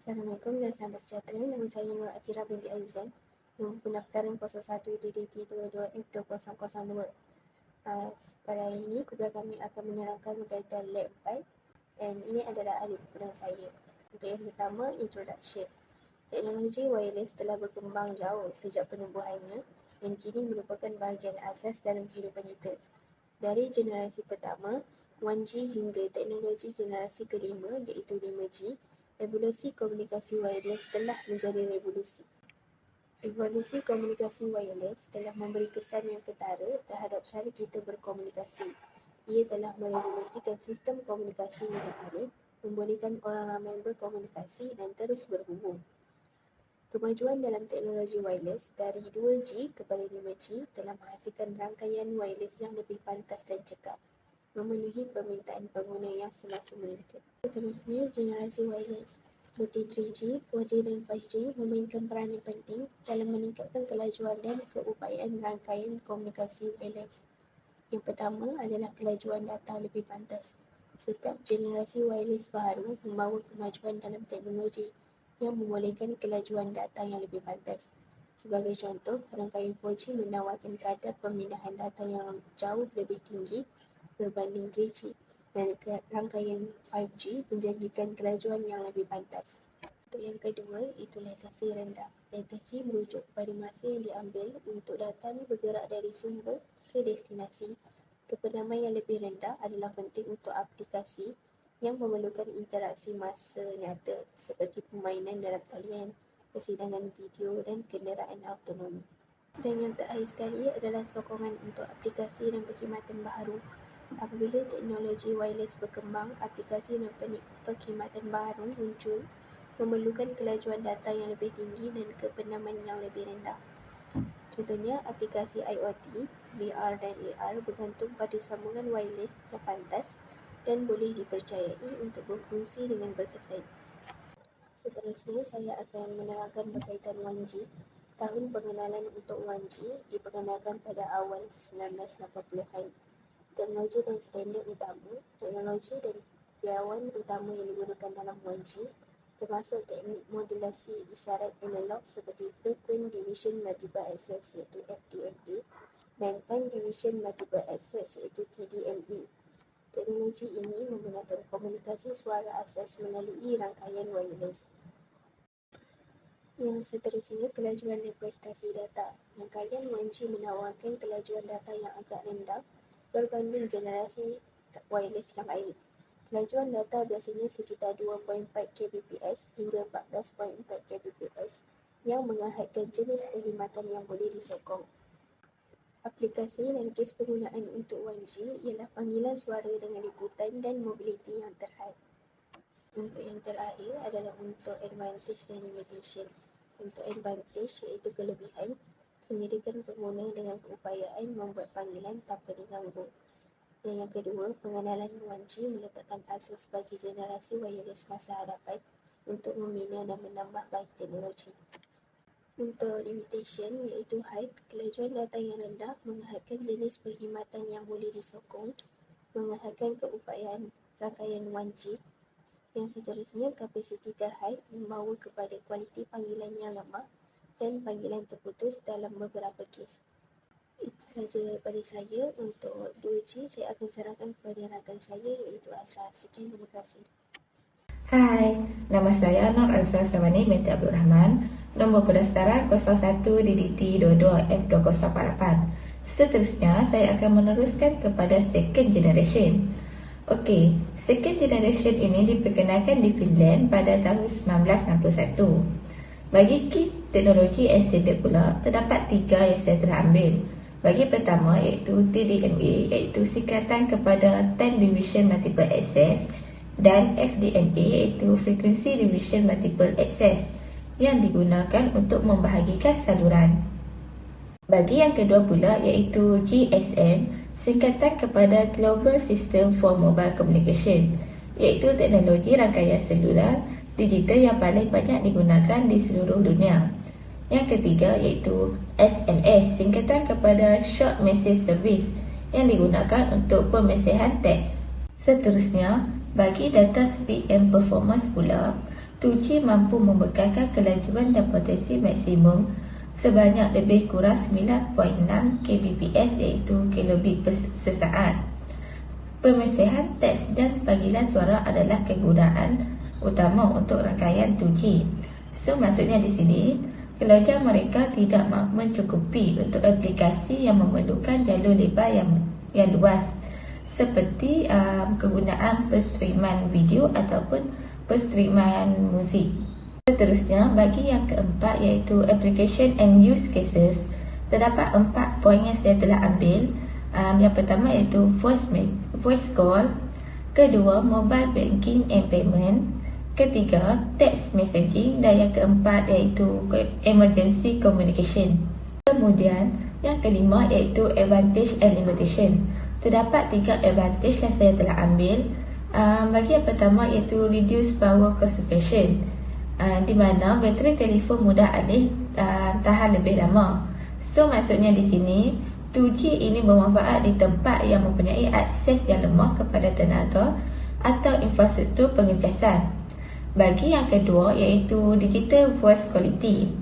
Assalamualaikum dan selamat sejahtera. Nama saya Nur Atira binti Azizan. Nombor pendaftaran 01 DDT 22F2002. Pada hari ini, kumpulan kami akan menerangkan berkaitan Lab 4 dan ini adalah ahli kumpulan saya. Untuk yang pertama, introduction. Teknologi wireless telah berkembang jauh sejak penubuhannya dan kini merupakan bahagian asas dalam kehidupan kita. Dari generasi pertama, 1G hingga teknologi generasi kelima iaitu 5G, evolusi komunikasi wireless telah menjadi revolusi. Evolusi komunikasi wireless telah memberi kesan yang ketara terhadap cara kita berkomunikasi. Ia telah merevolusikan sistem komunikasi milik alih, membolehkan orang ramai berkomunikasi dan terus berhubung. Kemajuan dalam teknologi wireless dari 2G kepada 5G telah menghasilkan rangkaian wireless yang lebih pantas dan cekap, memenuhi permintaan pengguna yang semakin meningkat. Seterusnya, generasi wireless seperti 3G, 4G dan 5G memainkan peranan penting dalam meningkatkan kelajuan dan keupayaan rangkaian komunikasi wireless. Yang pertama adalah kelajuan data lebih pantas. Setiap generasi wireless baharu membawa kemajuan dalam teknologi yang membolehkan kelajuan data yang lebih pantas. Sebagai contoh, rangkaian 4G menawarkan kadar pemindahan data yang jauh lebih tinggi berbanding 3G dan rangkaian 5G menjanjikan kelajuan yang lebih pantas. Untuk yang kedua, itu latensi rendah. Latensi merujuk kepada masa yang diambil untuk data ini bergerak dari sumber ke destinasi. Kepedaman yang lebih rendah adalah penting untuk aplikasi yang memerlukan interaksi masa nyata seperti permainan dalam talian, persidangan video dan kenderaan autonom. Dan yang terakhir sekali adalah sokongan untuk aplikasi dan perkhidmatan baharu. Apabila teknologi wireless berkembang, aplikasi dan perkhidmatan baharu muncul memerlukan kelajuan data yang lebih tinggi dan kepedaman yang lebih rendah. Contohnya, aplikasi IoT, VR dan AR bergantung pada sambungan wireless yang pantas dan boleh dipercayai untuk berfungsi dengan berkesan. Seterusnya, saya akan menerangkan berkaitan 1G. Tahun pengenalan untuk 1G diperkenalkan pada awal 1980-an. Teknologi dan standard utama, teknologi dan piawan utama yang digunakan dalam 1G termasuk teknik modulasi isyarat analog seperti Frequent Division Multiple Access iaitu FDMA dan Time Division Multiple Access iaitu TDMA. Teknologi ini menggunakan komunikasi suara asas melalui rangkaian wireless. Yang seterusnya, kelajuan dan prestasi data. Rangkaian 1G menawarkan kelajuan data yang agak rendah berbanding generasi wireless yang lain. Kelajuan data biasanya sekitar 2.4 kbps hingga 14.4 kbps yang mengahadkan jenis perkhidmatan yang boleh disokong. Aplikasi dan kes penggunaan untuk 1G ialah panggilan suara dengan liputan dan mobiliti yang terhad. Untuk yang terakhir adalah untuk advantage dan limitation. Untuk advantage iaitu kelebihan, menyediakan pengguna dengan keupayaan membuat panggilan tanpa diganggu. Dan yang kedua, pengenalan 1G meletakkan asas bagi generasi wireless masa hadapan untuk membina dan menambah baik teknologi. Untuk limitation iaitu height, kelajuan data yang rendah mengahadkan jenis perkhidmatan yang boleh disokong, mengahadkan keupayaan rangkaian 1G. Yang seterusnya, kapasiti terhad membawa kepada kualiti panggilan yang lemah dan panggilan terputus dalam beberapa kes. Itu sahaja daripada saya. Untuk 2G, saya akan serahkan kepada rakan saya iaitu Azra. Sekian, terima kasih. Hai, nama saya Nur Azra Samani binti Abdul Rahman. Nombor pendaftaran 01 DDT 22F2048. Seterusnya, saya akan meneruskan kepada second generation. Okey, second generation ini diperkenalkan di Finland pada tahun 1961. Bagi kit teknologi yang standard pula, terdapat 3 yang saya telah ambil. Bagi pertama iaitu TDMA, iaitu singkatan kepada Time Division Multiple Access, dan FDMA iaitu Frequency Division Multiple Access yang digunakan untuk membahagikan saluran. Bagi yang kedua pula iaitu GSM, singkatan kepada Global System for Mobile Communication, iaitu teknologi rangkaian selular digital yang paling banyak digunakan di seluruh dunia. Yang ketiga iaitu SMS, singkatan kepada Short Message Service yang digunakan untuk pemesehan teks. Seterusnya, bagi data speed and performance pula, 2G mampu membekalkan kelajuan dan potensi maksimum sebanyak lebih kurang 9.6 kbps iaitu kilobit per sesaat. Pemesahan teks dan panggilan suara adalah kegunaan utama untuk rangkaian 2G. So maksudnya di sini, kelajuan mereka tidak mencukupi untuk aplikasi yang memerlukan jalur lebar yang luas seperti kegunaan penstreaman video ataupun penstreaman muzik. Seterusnya, bagi yang keempat iaitu application and use cases, terdapat 4 poin yang saya telah ambil. Yang pertama iaitu voice call, kedua mobile banking and payment, ketiga text messaging, dan yang keempat iaitu emergency communication. Kemudian yang kelima iaitu advantage and limitation. Terdapat 3 advantage yang saya telah ambil. Bagi yang pertama iaitu reduce power consumption, di mana bateri telefon mudah alih tahan lebih lama. So maksudnya di sini 2G ini bermanfaat di tempat yang mempunyai akses yang lemah kepada tenaga atau infrastruktur pengecasan. Bagi yang kedua iaitu digital voice quality.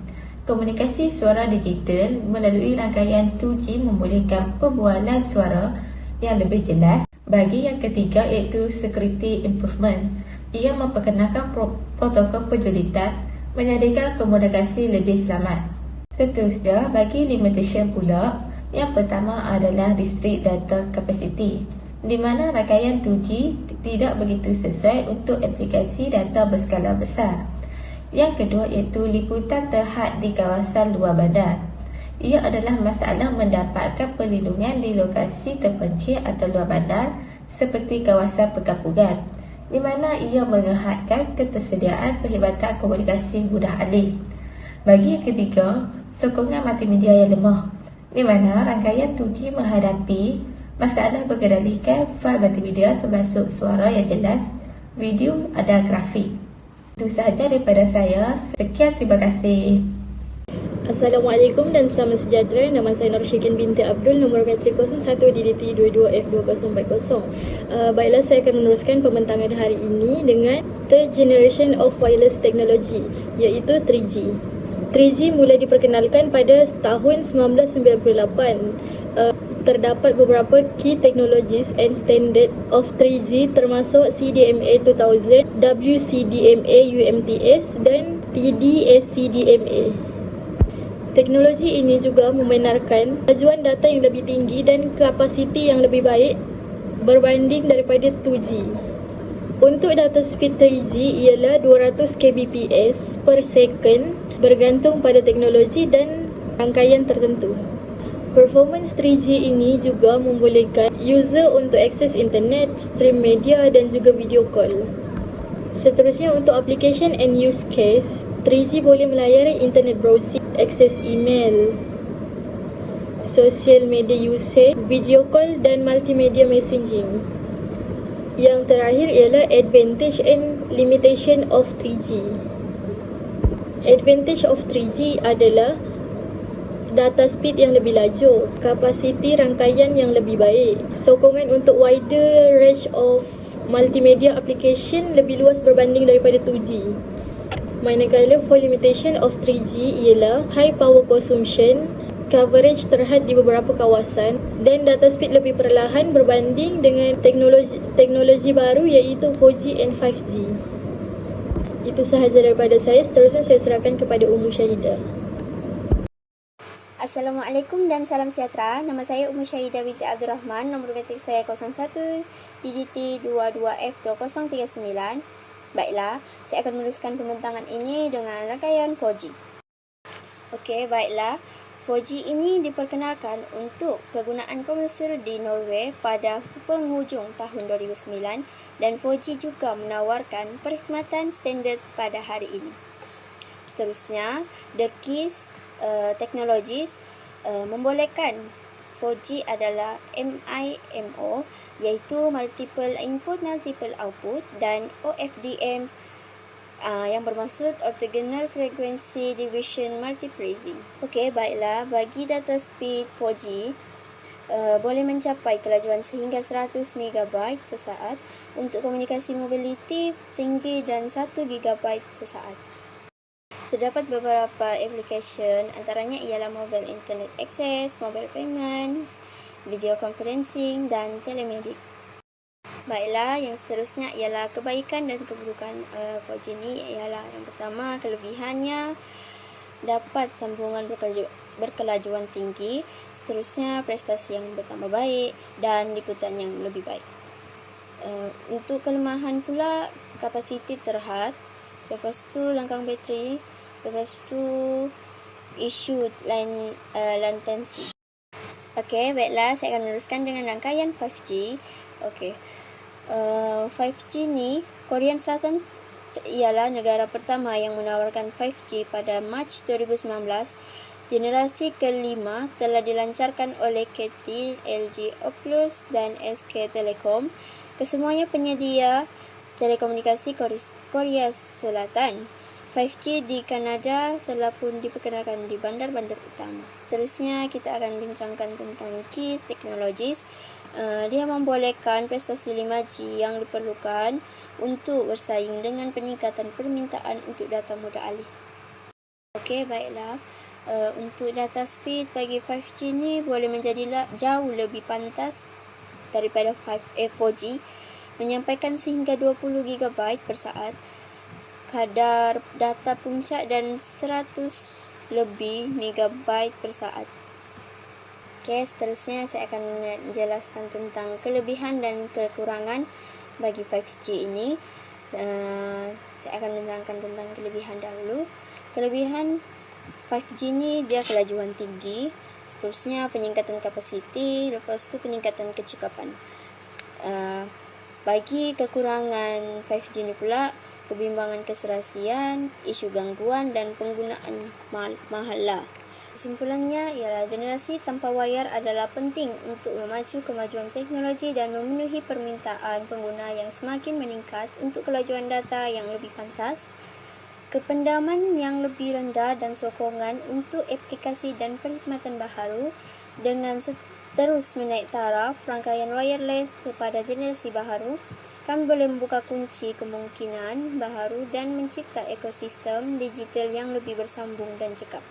Komunikasi suara digital melalui rangkaian 2G membolehkan perbualan suara yang lebih jelas. Bagi yang ketiga iaitu security improvement. Ia memperkenalkan protokol penjulitan, menyediakan komunikasi lebih selamat. Seterusnya, bagi limitation pula, yang pertama adalah restrict data capacity, di mana rangkaian 2G tidak begitu sesuai untuk aplikasi data berskala besar. Yang kedua iaitu liputan terhad di kawasan luar bandar. Ia adalah masalah mendapatkan perlindungan di lokasi terpencil atau luar bandar seperti kawasan perkampungan, di mana ia menghadkan ketersediaan perkhidmatan komunikasi mudah alih. Bagi yang ketiga, sokongan multimedia yang lemah, di mana rangkaian 2G menghadapi masalah mengendalikan fail multimedia termasuk suara yang jelas, video dan grafik. Itu sahaja daripada saya. Sekian, terima kasih. Assalamualaikum dan selamat sejahtera. Nama saya Nur Syikin binti Abdul, nombor metrik 01 DDT 22F2040. Baiklah, saya akan meneruskan pembentangan hari ini dengan Third Generation of Wireless Technology, iaitu 3G. 3G mula diperkenalkan pada tahun 1998. Terdapat beberapa key technologies and standard of 3G termasuk CDMA 2000, WCDMA UMTS dan TD-SCDMA. Teknologi ini juga membenarkan kemajuan data yang lebih tinggi dan kapasiti yang lebih baik berbanding daripada 2G. Untuk data speed 3G ialah 200 kbps per second bergantung pada teknologi dan rangkaian tertentu. Performance 3G ini juga membolehkan user untuk akses internet, stream media dan juga video call. Seterusnya untuk application and use case, 3G boleh melayari internet browsing, akses email, social media usage, video call dan multimedia messaging. Yang terakhir ialah advantage and limitation of 3G. Advantage of 3G adalah data speed yang lebih laju, kapasiti rangkaian yang lebih baik, sokongan untuk wider range of multimedia application lebih luas berbanding daripada 2G. Manakala for limitation of 3G ialah high power consumption, coverage terhad di beberapa kawasan dan data speed lebih perlahan berbanding dengan teknologi baru iaitu 4G and 5G. Itu sahaja daripada saya. Seterusnya saya serahkan kepada Ummu Syahidah. Assalamualaikum dan salam sejahtera. Nama saya Ummu Syahidah binti Abdul Rahman, nombor metrik saya 01 DDT 22F2039. Baiklah, saya akan meneruskan pembentangan ini dengan rangkaian 4G. Okey, baiklah. 4G ini diperkenalkan untuk kegunaan komersial di Norway pada penghujung tahun 2009 dan 4G juga menawarkan perkhidmatan standard pada hari ini. Seterusnya, the keys technologies membolehkan 4G adalah MIMO, iaitu multiple input multiple output, dan OFDM yang bermaksud orthogonal frequency division multiplexing. Okey, baiklah, bagi data speed 4G boleh mencapai kelajuan sehingga 100 MB sesaat untuk komunikasi mobiliti tinggi dan 1 GB sesaat. Terdapat beberapa aplikasi, antaranya ialah mobile internet access, mobile payments, video conferencing dan telemedik. Baiklah, yang seterusnya ialah kebaikan dan keburukan 4G ni ialah yang pertama, kelebihannya dapat sambungan berkelajuan tinggi, seterusnya prestasi yang bertambah baik dan liputan yang lebih baik. Untuk kelemahan pula, kapasiti terhad, lepas tu langkang bateri, lepas tu isu latensi. Okey, baiklah, saya akan meneruskan dengan rangkaian 5G. Okey, 5G ni, Korea Selatan ialah negara pertama yang menawarkan 5G pada Mac 2019. Generasi kelima telah dilancarkan oleh KT, LG, Oculus dan SK Telecom, kesemuanya penyedia telekomunikasi Korea Selatan. 5G di Kanada telah pun diperkenalkan di bandar-bandar utama. Terusnya kita akan bincangkan tentang key technologies. Dia membolehkan prestasi 5G yang diperlukan untuk bersaing dengan peningkatan permintaan untuk data mudah alih. Okey, baiklah. Untuk data speed bagi 5G ni boleh menjadi jauh lebih pantas daripada 4G, menyampaikan sehingga 20 GB per saat, kadar data puncak dan 100 lebih MB per saat. Okey, seterusnya saya akan menjelaskan tentang kelebihan dan kekurangan bagi 5G ini. Saya akan menerangkan tentang kelebihan dahulu. Kelebihan 5G ni dia kelajuan tinggi, seterusnya peningkatan kapasiti, lepas tu peningkatan kecekapan. Bagi kekurangan 5G ni pula, kebimbangan keserasian, isu gangguan dan penggunaan mahala. Kesimpulannya ialah generasi tanpa wayar adalah penting untuk memacu kemajuan teknologi dan memenuhi permintaan pengguna yang semakin meningkat untuk kelajuan data yang lebih pantas, kependaman yang lebih rendah dan sokongan untuk aplikasi dan perkhidmatan baharu. Dengan terus menaik taraf rangkaian wireless kepada generasi baharu, kami boleh membuka kunci kemungkinan baharu dan mencipta ekosistem digital yang lebih bersambung dan cekap.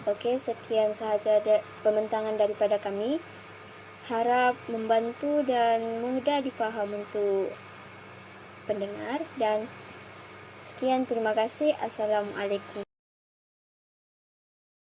Okey, sekian sahaja pembentangan daripada kami. Harap membantu dan mudah difaham untuk pendengar, dan sekian, terima kasih. Assalamualaikum.